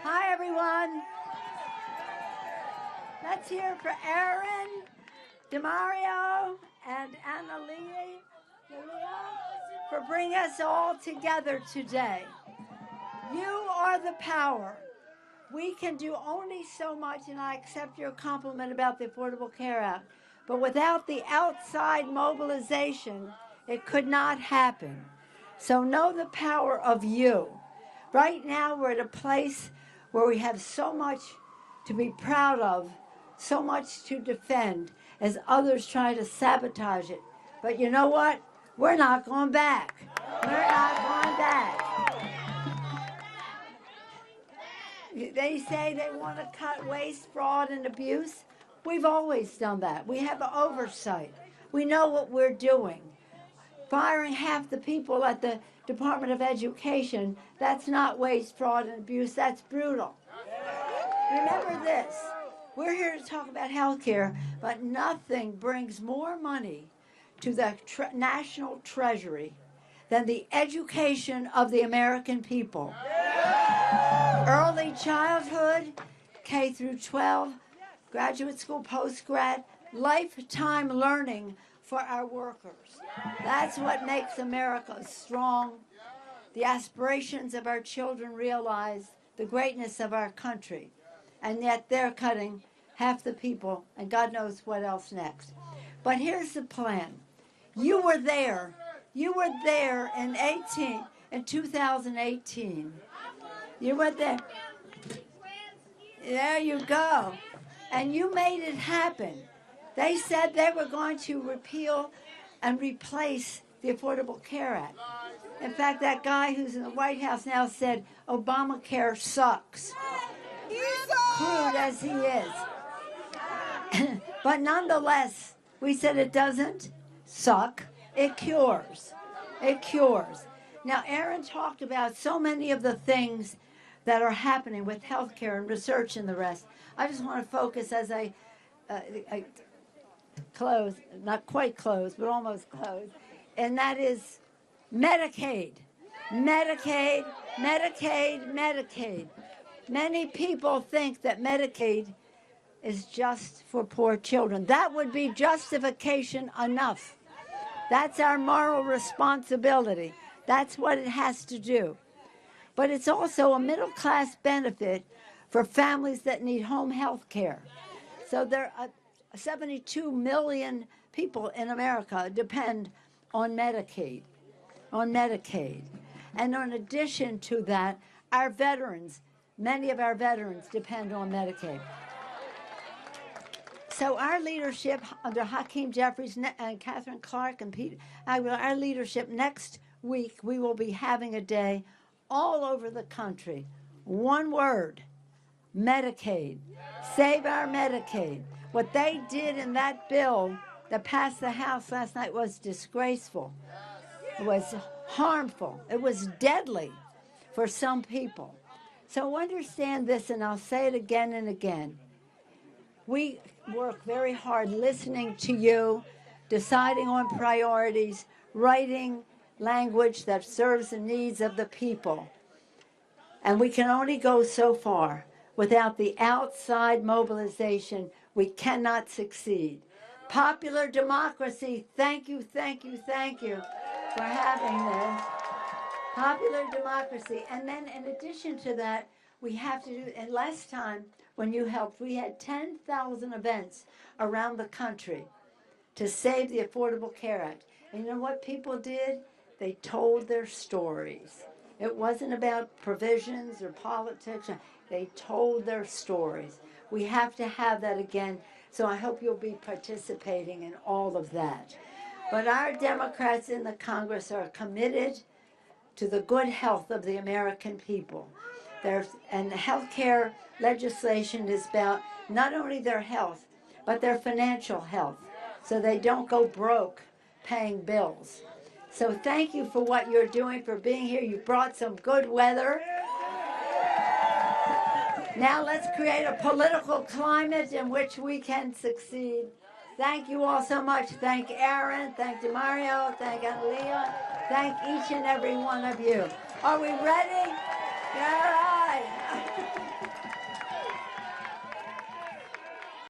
Hi, everyone. Let's hear for Aaron, Demario, and Annalie for bringing us all together today. You are the power. We can do only so much, and I accept your compliment about the Affordable Care Act. But without the outside mobilization, it could not happen. So know the power of you. Right now, we're at a place where we have so much to be proud of, so much to defend, as others try to sabotage it. But you know what? We're not going back. We're not going back. They say they want to cut waste, fraud, and abuse. We've always done that. We have oversight. We know what we're doing. Firing half the people at the Department of Education, that's not waste, fraud, and abuse. That's brutal. Remember this. We're here to talk about health care, but nothing brings more money to the national treasury than the education of the American people. Early childhood, K through 12, graduate school, post-grad, lifetime learning for our workers. That's what makes America strong. The aspirations of our children realize the greatness of our country. And yet they're cutting half the people, and God knows what else next. But here's the plan. You were there. You were there in 2018. You were there. There you go. And you made it happen. They said they were going to repeal and replace the Affordable Care Act. In fact, that guy who's in the White House now said Obamacare sucks. Crude as he is. But nonetheless, we said it doesn't suck. It cures. It cures. Now, Aaron talked about so many of the things that are happening with healthcare and research and the rest. I just want to focus as I close, not quite close, but almost close, and that is Medicaid. Medicaid, Medicaid, Medicaid. Many people think that Medicaid is just for poor children. That would be justification enough. That's our moral responsibility. That's what it has to do. But it's also a middle-class benefit for families that need home health care. So there are 72 million people in America depend on Medicaid, And in addition to that, our veterans, many of our veterans depend on Medicaid. So our leadership under Hakeem Jeffries and Catherine Clark and Pete, our leadership next week, we will be having a day all over the country. One word, Medicaid. Save our Medicaid. What they did in that bill that passed the House last night was disgraceful. It was harmful. It was deadly for some people. So understand this, and I'll say it again and again. We work very hard listening to you, deciding on priorities, writing language that serves the needs of the people. And we can only go so far. Without the outside mobilization, we cannot succeed. Popular democracy, thank you for having this. Popular democracy. And then in addition to that, we have to do, and last time when you helped, we had 10,000 events around the country to save the Affordable Care Act. And you know what people did? They told their stories. It wasn't about provisions or politics. They told their stories. We have to have that again. So I hope you'll be participating in all of that. But our Democrats in the Congress are committed to the good health of the American people. And health care legislation is about not only their health, but their financial health, so they don't go broke paying bills. So thank you for what you're doing, for being here. You brought some good weather. Now let's create a political climate in which we can succeed. Thank you all so much. Thank Aaron, thank Demario, thank Analia, thank each and every one of you. Are we ready? Yeah.